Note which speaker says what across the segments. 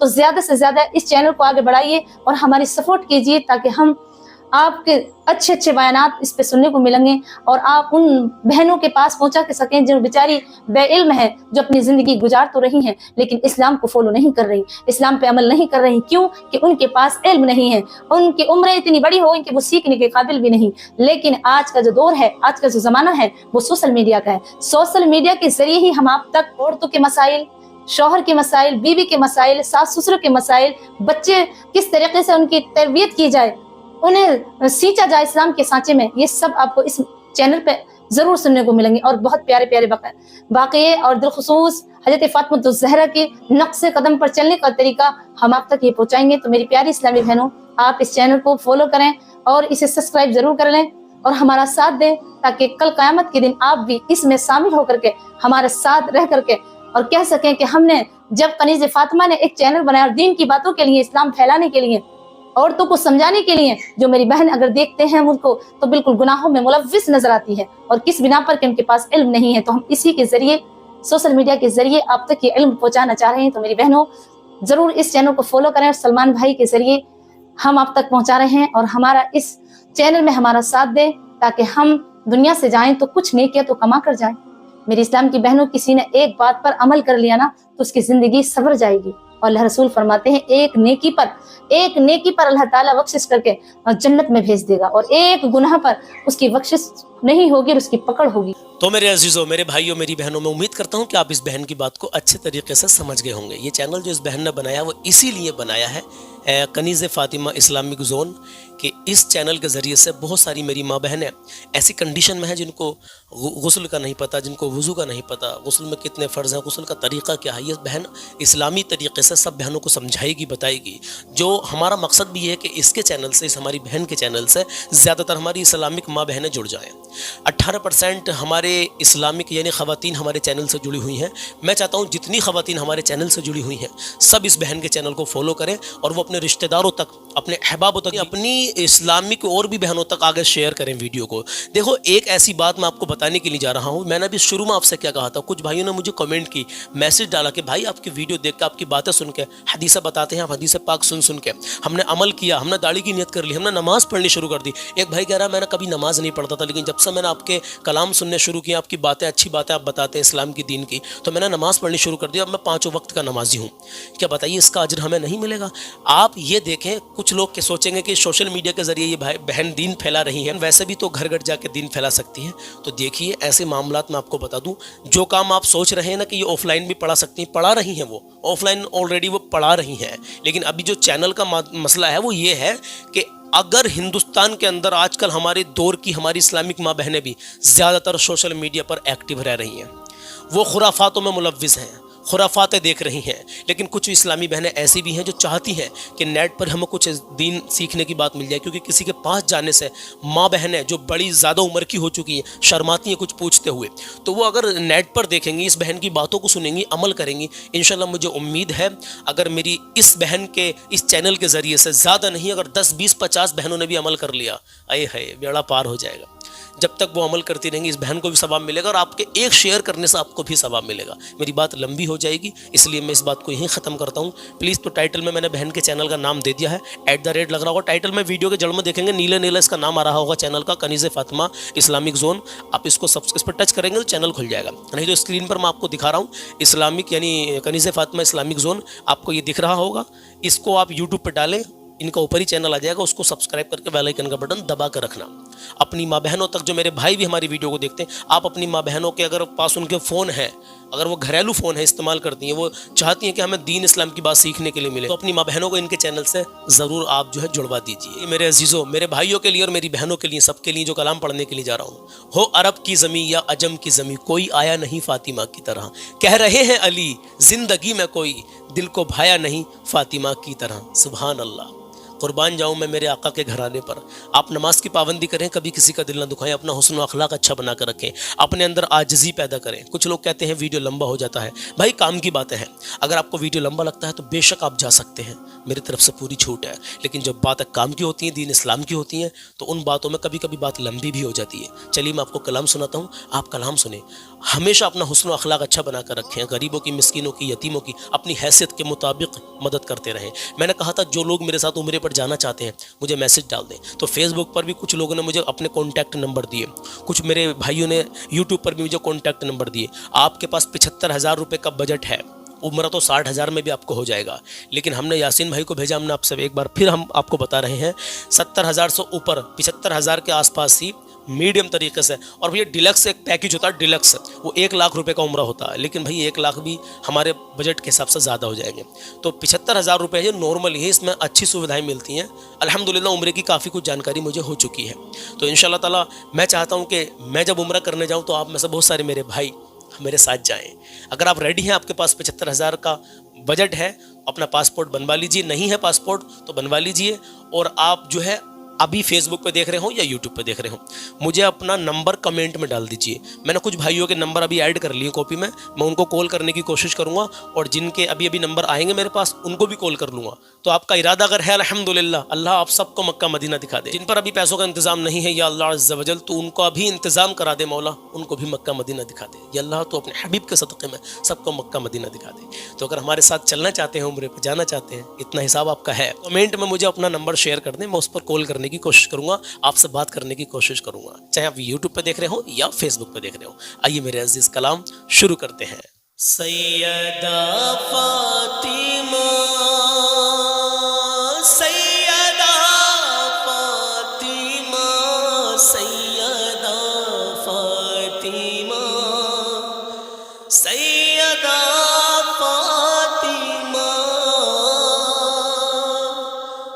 Speaker 1: تو زیادہ سے زیادہ اس چینل کو آگے بڑھائیے اور ہماری سپورٹ کیجیے تاکہ ہم آپ کے اچھے اچھے بیانات اس پہ سننے کو ملیں گے اور آپ ان بہنوں کے پاس پہنچا کے سکیں جو بیچاری بے علم ہے، جو اپنی زندگی گزار تو رہی ہیں لیکن اسلام کو فالو نہیں کر رہی، اسلام پہ عمل نہیں کر رہی۔ کیوں کہ ان کے پاس علم نہیں ہے، ان کی عمریں اتنی بڑی ہو گئی کہ وہ سیکھنے کے قابل بھی نہیں۔ لیکن آج کا جو دور ہے، آج کا جو زمانہ ہے وہ سوشل میڈیا کا ہے۔ سوشل میڈیا کے ذریعے ہی ہم آپ تک عورتوں کے مسائل، شوہر کے مسائل، بیوی کے مسائل، ساس سسر کے مسائل، بچے کس طریقے سے ان کی تربیت کی جائے، انہیں سینچا جائے اسلام کے سانچے میں، یہ سب آپ کو اس چینل پہ ضرور سننے کو ملیں گے۔ اور بہت پیارے پیارے واقعے اور بالخصوص حضرت فاطمہ الزہرا کے نقش قدم پر چلنے کا طریقہ ہم آپ تک یہ پہنچائیں گے۔ تو میری پیاری اسلامی بہنوں، آپ اس چینل کو فالو کریں اور اسے سبسکرائب ضرور کر لیں اور ہمارا ساتھ دیں تاکہ کل قیامت کے دن آپ بھی اس میں شامل ہو کر کے ہمارے ساتھ رہ کر کے اور کہہ سکیں کہ ہم نے جب کنیز فاطمہ نے ایک چینل بنایا اور دین کی باتوں کے لیے، اسلام پھیلانے کے لیے، عورتوں کو سمجھانے کے لیے، جو میری بہن اگر دیکھتے ہیں ان کو تو بالکل گناہوں میں ملوث نظر آتی ہے اور کس بنا پر کہ ان کے پاس علم نہیں ہے، تو ہم اسی کے ذریعے، سوشل میڈیا کے ذریعے آپ تک یہ علم پہنچانا چاہ رہے ہیں۔ تو میری بہنوں ضرور اس چینل کو فالو کریں اور سلمان بھائی کے ذریعے ہم آپ تک پہنچا رہے ہیں اور ہمارا اس چینل میں ہمارا ساتھ دیں تاکہ ہم دنیا سے جائیں تو کچھ نیکیاں تو کما کر جائیں۔ میری اسلام کی بہنوں، کسی نے ایک بات پر عمل کر لیا نا تو اس کی زندگی سنور جائے گی، اور اللہ رسول فرماتے ہیں ایک نیکی پر اللہ تعالیٰ بخشش کر کے جنت میں بھیج دے گا، اور ایک گناہ پر اس کی بخشش نہیں ہوگی اور اس کی پکڑ ہوگی۔
Speaker 2: تو میرے عزیزوں، میرے بھائیوں، میری بہنوں، میں امید کرتا ہوں کہ آپ اس بہن کی بات کو اچھے طریقے سے سمجھ گئے ہوں گے۔ یہ چینل جو اس بہن نے بنایا وہ اسی لیے بنایا ہے، کنیز فاطمہ اسلامک زون، کہ اس چینل کے ذریعے سے بہت ساری میری ماں بہنیں ایسی کنڈیشن میں ہیں جن کو غسل کا نہیں پتہ، جن کو وضو کا نہیں پتہ، غسل میں کتنے فرض ہیں، غسل کا طریقہ کیا ہے، یہ بہن اسلامی طریقے سے سب بہنوں کو سمجھائے گی، بتائے گی۔ جو ہمارا مقصد بھی ہے کہ اس کے چینل سے، اس ہماری بہن کے چینل سے زیادہ تر ہماری اسلامک ماں بہنیں جڑ جائیں۔ 18% ہمارے اسلامک یعنی خواتین ہمارے چینل سے جڑی ہوئی ہیں۔ میں چاہتا ہوں جتنی خواتین ہمارے چینل سے جڑی ہوئی ہیں سب اس بہن کے چینل کو فالو کریں اور وہ اپنے رشتہ داروں تک، اپنے احبابوں تک، اپنی اسلامک اور بھی بہنوں تک آگے شیئر کریں ویڈیو کو۔ دیکھو، ایک ایسی بات میں آپ کو بتانے کے لیے جا رہا ہوں، میں نے ابھی شروع میں آپ سے کیا کہا تھا، کچھ بھائیوں نے مجھے کمنٹ کی، میسج ڈالا کہ بھائی آپ کی ویڈیو دیکھ کے، آپ کی باتیں سن کے، حدیثیں بتاتے ہیں آپ، حدیث پاک سن کے ہم نے عمل کیا، ہم نے داڑھی کی نیت کر لی، ہم نے نماز پڑھنی شروع کر دی۔ ایک بھائی کہہ رہا ہے میں نے کبھی نماز نہیں پڑھتا تھا، لیکن جب سے میں نے آپ کے کلام سننے شروع کیا، آپ کی باتیں، اچھی باتیں آپ بتاتے ہیں اسلام کی، دین کی، تو میں نے نماز پڑھنی شروع کر دی، اب میں 5 وقت کا نمازی ہوں۔ کیا بتائیے اس کا اجر ہمیں نہیں ملے گا؟ آپ یہ دیکھیں، کچھ لوگ کہ سوچیں گے کہ سوشل میڈیا کے ذریعے یہ بہن دین پھیلا رہی ہیں، ویسے بھی تو گھر گھر جا کے دین پھیلا سکتی ہیں۔ تو دیکھیے، ایسے معاملات میں آپ کو بتا دوں، جو کام آپ سوچ رہے ہیں نا کہ یہ آف لائن بھی پڑھا سکتی ہیں، پڑھا رہی ہیں، وہ آف لائن آلریڈی وہ پڑھا رہی ہیں، لیکن ابھی جو چینل کا مسئلہ ہے وہ یہ ہے کہ اگر ہندوستان کے اندر آج کل ہمارے دور کی ہماری اسلامک ماں بہنیں بھی زیادہ تر سوشل میڈیا پر ایکٹیو رہ رہی ہیں، وہ خرافاتوں میں ملوث ہیں، خرافاتیں دیکھ رہی ہیں، لیکن کچھ اسلامی بہنیں ایسی بھی ہیں جو چاہتی ہیں کہ نیٹ پر ہمیں کچھ دین سیکھنے کی بات مل جائے، کیونکہ کسی کے پاس جانے سے ماں بہنیں جو بڑی زیادہ عمر کی ہو چکی ہیں شرماتی ہیں کچھ پوچھتے ہوئے، تو وہ اگر نیٹ پر دیکھیں گی، اس بہن کی باتوں کو سنیں گی، عمل کریں گی، انشاءاللہ مجھے امید ہے اگر میری اس بہن کے اس چینل کے ذریعے سے زیادہ نہیں، اگر 10 20 50 بہنوں نے بھی عمل کر لیا، اے ہے بیڑا پار ہو جائے گا۔ جب تک وہ عمل کرتی رہیں گی، اس بہن کو بھی ثواب ملے گا اور آپ کے ایک شیئر کرنے سے آپ کو بھی ثواب ملے گا۔ میری بات لمبی ہو جائے گی، اس لیے میں اس بات کو یہیں ختم کرتا ہوں۔ پلیز، تو ٹائٹل میں نے بہن کے چینل کا نام دے دیا ہے، @ لگ رہا ہوگا ٹائٹل میں، ویڈیو کے جڑ میں دیکھیں گے نیلے نیلے اس کا نام آ رہا ہوگا چینل کا، کنیز فاطمہ اسلامک زون۔ آپ اس کو اس پر ٹچ کریں گے تو چینل کھل جائے گا، نہیں تو اسکرین پر میں آپ کو دکھا رہا ہوں اسلامک یعنی کنیز فاطمہ اسلامک زون، آپ کو یہ دکھ رہا ہوگا، اس کو آپ یوٹیوب پہ ڈالیں، ان کا اوپر ہی چینل آ جائے گا، اس کو سبسکرائب کر کے بیل آئیکن کا بٹن دبا کر رکھنا۔ اپنی ماں بہنوں تک، جو میرے بھائی بھی ہماری ویڈیو کو دیکھتے ہیں، آپ اپنی ماں بہنوں کے اگر پاس ان کے فون ہے، اگر وہ گھریلو فون ہے استعمال کرتی ہیں، وہ چاہتی ہیں کہ ہمیں دین اسلام کی بات سیکھنے کے لیے ملے، تو اپنی ماں بہنوں کو ان کے چینل سے ضرور آپ جو ہے جڑوا دیجیے۔ میرے عزیزوں، میرے بھائیوں کے لیے اور میری بہنوں کے لیے، سب کے لیے جو کلام پڑھنے کے لیے جا رہا ہوں، ہو عرب کی زمین یا عجم کی زمین، کوئی آیا نہیں فاطمہ کی طرح، کہہ رہے ہیں علی زندگی میں کوئی دل کو بھایا نہیں فاطمہ کی طرح۔ سبحان اللہ، قربان جاؤں میں میرے آقا کے گھرانے پر۔ آپ نماز کی پابندی کریں، کبھی کسی کا دل نہ دکھائیں، اپنا حسن و اخلاق اچھا بنا کر رکھیں، اپنے اندر عاجزی پیدا کریں۔ کچھ لوگ کہتے ہیں ویڈیو لمبا ہو جاتا ہے، بھائی کام کی باتیں ہیں، اگر آپ کو ویڈیو لمبا لگتا ہے تو بے شک آپ جا سکتے ہیں، میری طرف سے پوری چھوٹ ہے، لیکن جب باتیں کام کی ہوتی ہیں، دین اسلام کی ہوتی ہیں، تو ان باتوں میں کبھی کبھی بات لمبی بھی ہو جاتی ہے۔ چلیے میں آپ کو کلام سناتا ہوں، آپ کلام سنیں۔ ہمیشہ اپنا حسن و اخلاق اچھا بنا کر رکھیں، غریبوں کی، مسکینوں کی، یتیموں کی اپنی حیثیت کے مطابق مدد کرتے رہیں۔ میں نے کہا تھا جو لوگ میرے ساتھ عمرے پر جانا چاہتے ہیں مجھے میسج ڈال دیں، تو فیس بک پر بھی کچھ لوگوں نے مجھے اپنے کانٹیکٹ نمبر دیے، کچھ میرے بھائیوں نے یوٹیوب پر بھی مجھے کانٹیکٹ نمبر دیے۔ آپ کے پاس 75,000 روپے کا بجٹ ہے، عمرہ تو 60,000 میں بھی آپ کو ہو جائے گا، لیکن ہم نے یاسین بھائی کو بھیجا، ہم نے آپ سے ایک بار پھر ہم آپ کو بتا رہے ہیں 70,000 سے اوپر، 75,000 کے آس پاس ہی میڈیم طریقے سے۔ اور یہ ڈیلکس ایک پیکیج ہوتا ہے، ڈیلکس وہ 1,00,000 روپے کا عمرہ ہوتا ہے، لیکن بھائی 1,00,000 بھی ہمارے بجٹ کے حساب سے زیادہ ہو جائیں گے۔ تو 75,000 روپے یہ نارمل ہی، اس میں اچھی سویدھائیں ملتی ہیں۔ الحمدللہ عمرے کی کافی کچھ جانکاری مجھے ہو چکی ہے، تو انشاءاللہ تعالیٰ میں چاہتا ہوں کہ میں جب عمرہ کرنے جاؤں تو آپ میں سے بہت سارے میرے بھائی میرے ساتھ جائیں۔ اگر آپ ریڈی ہیں، آپ کے پاس 75,000 کا بجٹ ہے، اپنا پاسپورٹ بنوا لیجئے، نہیں ہے پاسپورٹ تو بنوا لیجئے، اور آپ جو ہے ابھی فیس بک پہ دیکھ رہے ہوں یا یوٹیوب پہ دیکھ رہے ہوں، مجھے اپنا نمبر کمنٹ میں ڈال دیجئے۔ میں نے کچھ بھائیوں کے نمبر ابھی ایڈ کر لیے کاپی میں ان کو کال کرنے کی کوشش کروں گا، اور جن کے ابھی نمبر آئیں گے میرے پاس ان کو بھی کال کر لوں گا۔ تو آپ کا ارادہ اگر ہے الحمدللہ، اللہ آپ سب کو مکہ مدینہ دکھا دے۔ جن پر ابھی پیسوں کا انتظام نہیں ہے یا اللہ عز و جل تو ان کو ابھی انتظام کرا دے، مولا ان کو بھی مکہ مدینہ دکھا دے یا اللہ، تو اپنے حبیب کے صدقے میں سب کو مکہ مدینہ دکھا دے۔ تو اگر ہمارے ساتھ چلنا چاہتے ہیں، عمرے پہ جانا چاہتے ہیں، اتنا حساب آپ کا ہے، کمنٹ میں مجھے اپنا نمبر شیئر کر دیں، میں اس پر کال کرنے کی کوشش کروں گا، آپ سے بات کرنے کی کوشش کروں گا، چاہے آپ یوٹیوب پہ دیکھ رہے ہوں یا فیس بک پہ دیکھ رہے ہوں۔ آئیے میرے عزیز کلام شروع کرتے ہیں۔ سیدہ فاطمہ، سیدہ فاطمہ، سیدہ فاطمہ، سیدہ فاطمہ،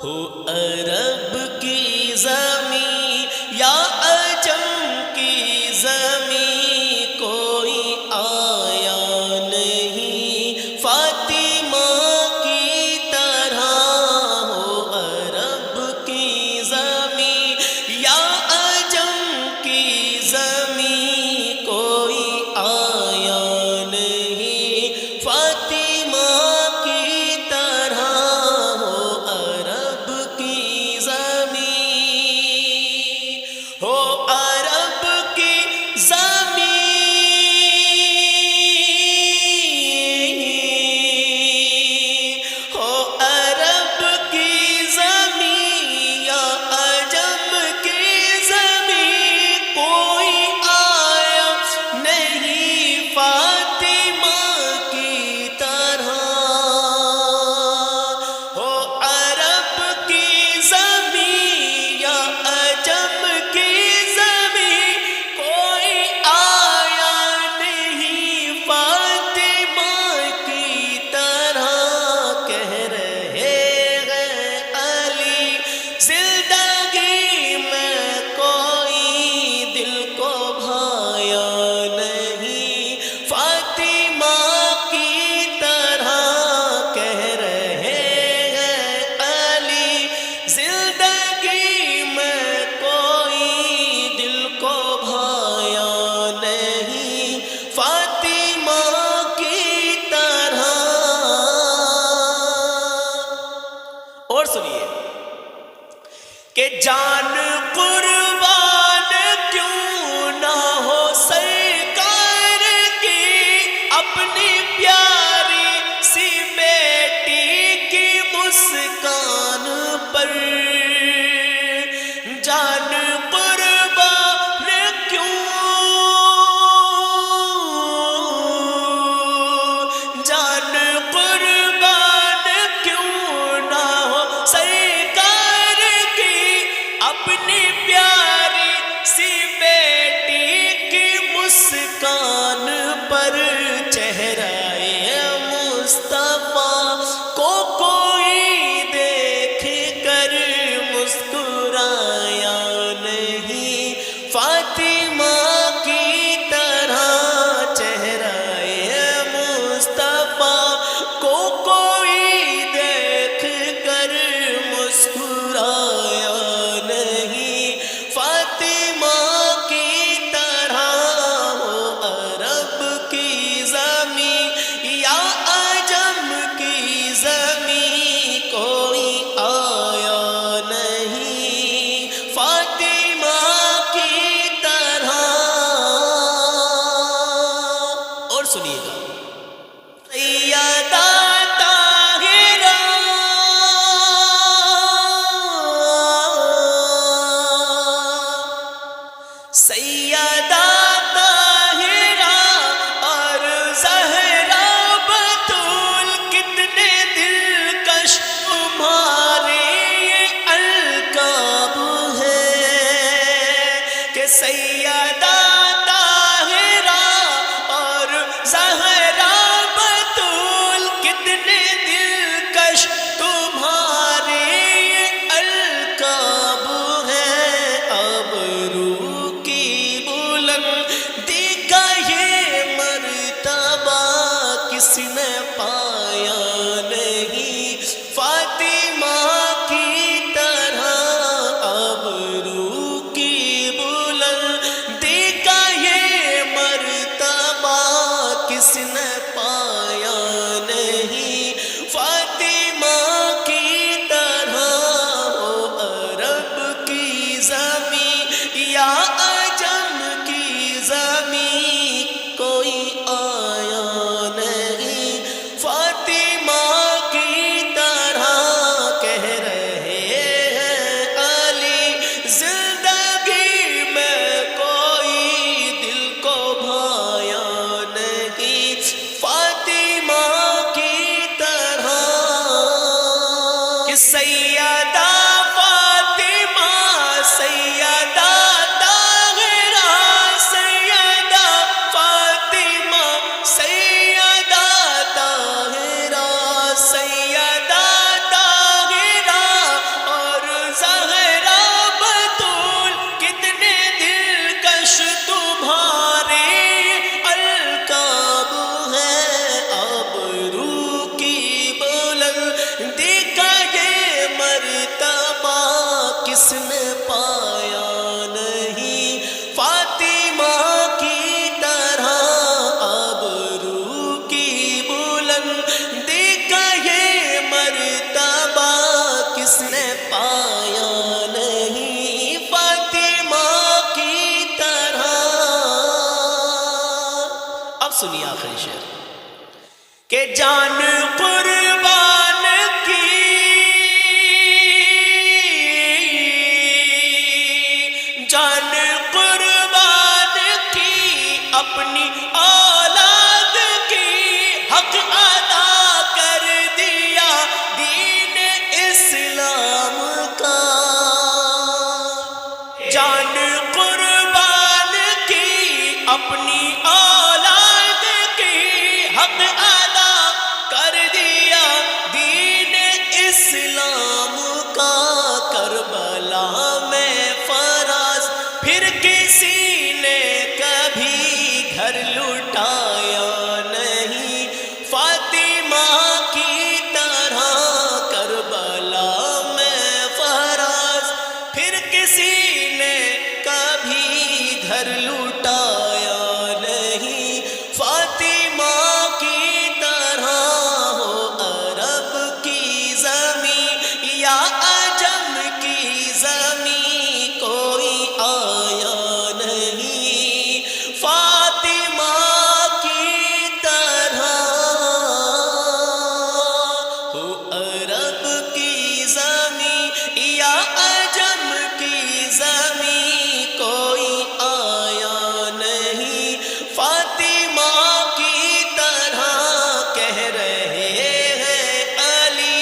Speaker 2: ہو عرب کی زمین یا عجم کی زمین، کوئی آیا نہیں فاطمہ کی طرح، ہو عرب کی زمین یا عجم کی زمین، کوئی آیا نہیں فاطمہ کی طرح، ہو عرب کی زمین، ہو عرب کی زمین، ہو عرب کی زمین یا عجم کی زمین، کوئی آیا نہیں فاطمہ کی طرح، ہو عرب کی زمین یا عجم کی زمین، کوئی آیا نہیں فاطمہ کی طرح، کہہ رہے ہیں علی زندگی میں کوئی دل کو بھایا نہیں فاطمہ کی طرح، کہہ رہے ہیں علی زندگی میں کوئی دل کو بھایا نہیں فاطمہ کی طرح۔ اور سنیے کہ جان قربان کیوں نہ ہو سرکار کی، اپنی پیاری سی بیٹی کی مسکان پر، جان قربان کیوں، جان قربان کیوں نہ ہو سرکار کی، اپنی پیاری سی بیٹی کی مسکان پر، چہرہ مصطفیٰ کو کوئی دیکھ کر مسکرایا نہیں فاطمہ کی طرح، چہرہ مصطفیٰ کو کوئی دیکھ کر مسکرایا نہیں فاطمہ سیدہ فاطمہ، سیدہ طاہرہ، سیدہ فاطمہ، سیدہ طاہرہ، سیدہ طاہرہ اور زہرا بتول، کتنے دلکش تمہارے القاب ہیں، آبرو کی بلندی کا یہ مرتبہ کس نے پایا نہیں فاطمہ کی طرح، آبرو کی بلندی کا یہ مرتبہ کس نے پایا نہیں فاطمہ کی طرح۔ اب سنیے آخری شعر کہ جان قربان کی، جان قربان کی، اپنی اولاد کی، حق ادا کر دیا دین اسلام کا، جان قربان کی، اپنی اولاد کی، حق ادا کر دیا دین اسلام کا، کربلا میں فراز پھر کسی نے کبھی گھر لٹایا نہیں فاطمہ کی طرح، کربلا میں فراز پھر کسی نے کبھی گھر لٹایا نہیں فاطمہ کی طرح، ہو عرب کی زمین یا عجم کی زمین کوئی آیا نہیں فاطمہ کی طرح، ہو عرب کی زمین یا عجم کی زمین کوئی آیا نہیں فاطمہ کی طرح، کہہ رہے ہیں علی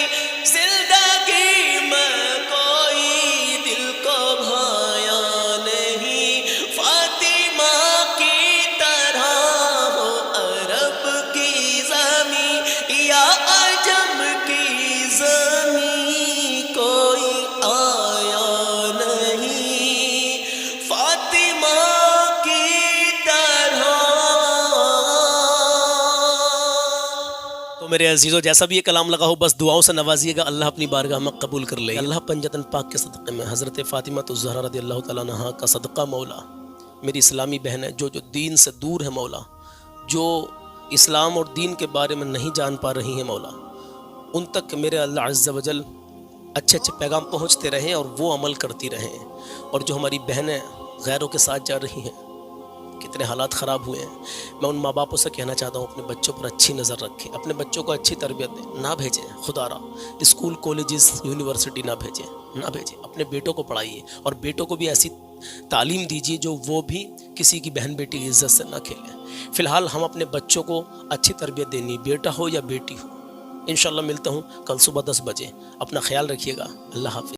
Speaker 2: زندگی میں کوئی دل کو بھایا نہیں فاطمہ کی طرح، ہو عرب کی زمین یا عجم کی زمین کوئی آیا نہیں فاطمہ کی طرح۔ تو میرے عزیزو، جیسا بھی یہ کلام لگا ہو بس دعاؤں سے نوازیے گا، اللہ اپنی بارگاہ میں قبول کر لے۔ اللہ پنجتن پاک کے صدقے میں حضرت فاطمہ الزہرا رضی اللہ تعالیٰ عنہا کا صدقہ مولا، میری اسلامی بہنیں جو دین سے دور ہے مولا، جو اسلام اور دین کے بارے میں نہیں جان پا رہی ہیں مولا، ان تک میرے اللہ عز و جل اچھے اچھے پیغام پہنچتے رہیں اور وہ عمل کرتی رہیں، اور جو ہماری بہنیں غیروں کے ساتھ جا رہی ہیں، کتنے حالات خراب ہوئے ہیں، میں ان ماں باپوں سے کہنا چاہتا ہوں اپنے بچوں پر اچھی نظر رکھیں، اپنے بچوں کو اچھی تربیت دیں، نہ بھیجیں خدا را اسکول کالجز یونیورسٹی نہ بھیجیں، نہ بھیجیں، اپنے بیٹوں کو پڑھائیے اور بیٹوں کو بھی ایسی تعلیم دیجیے جو وہ بھی کسی کی بہن بیٹی کی عزت سے نہ کھیلیں۔ فی الحال ہم اپنے بچوں کو اچھی تربیت دینی، بیٹا ہو یا بیٹی ہو۔ انشاءاللہ ملتا ہوں کل صبح 10 بجے، اپنا خیال رکھیے گا، اللہ حافظ۔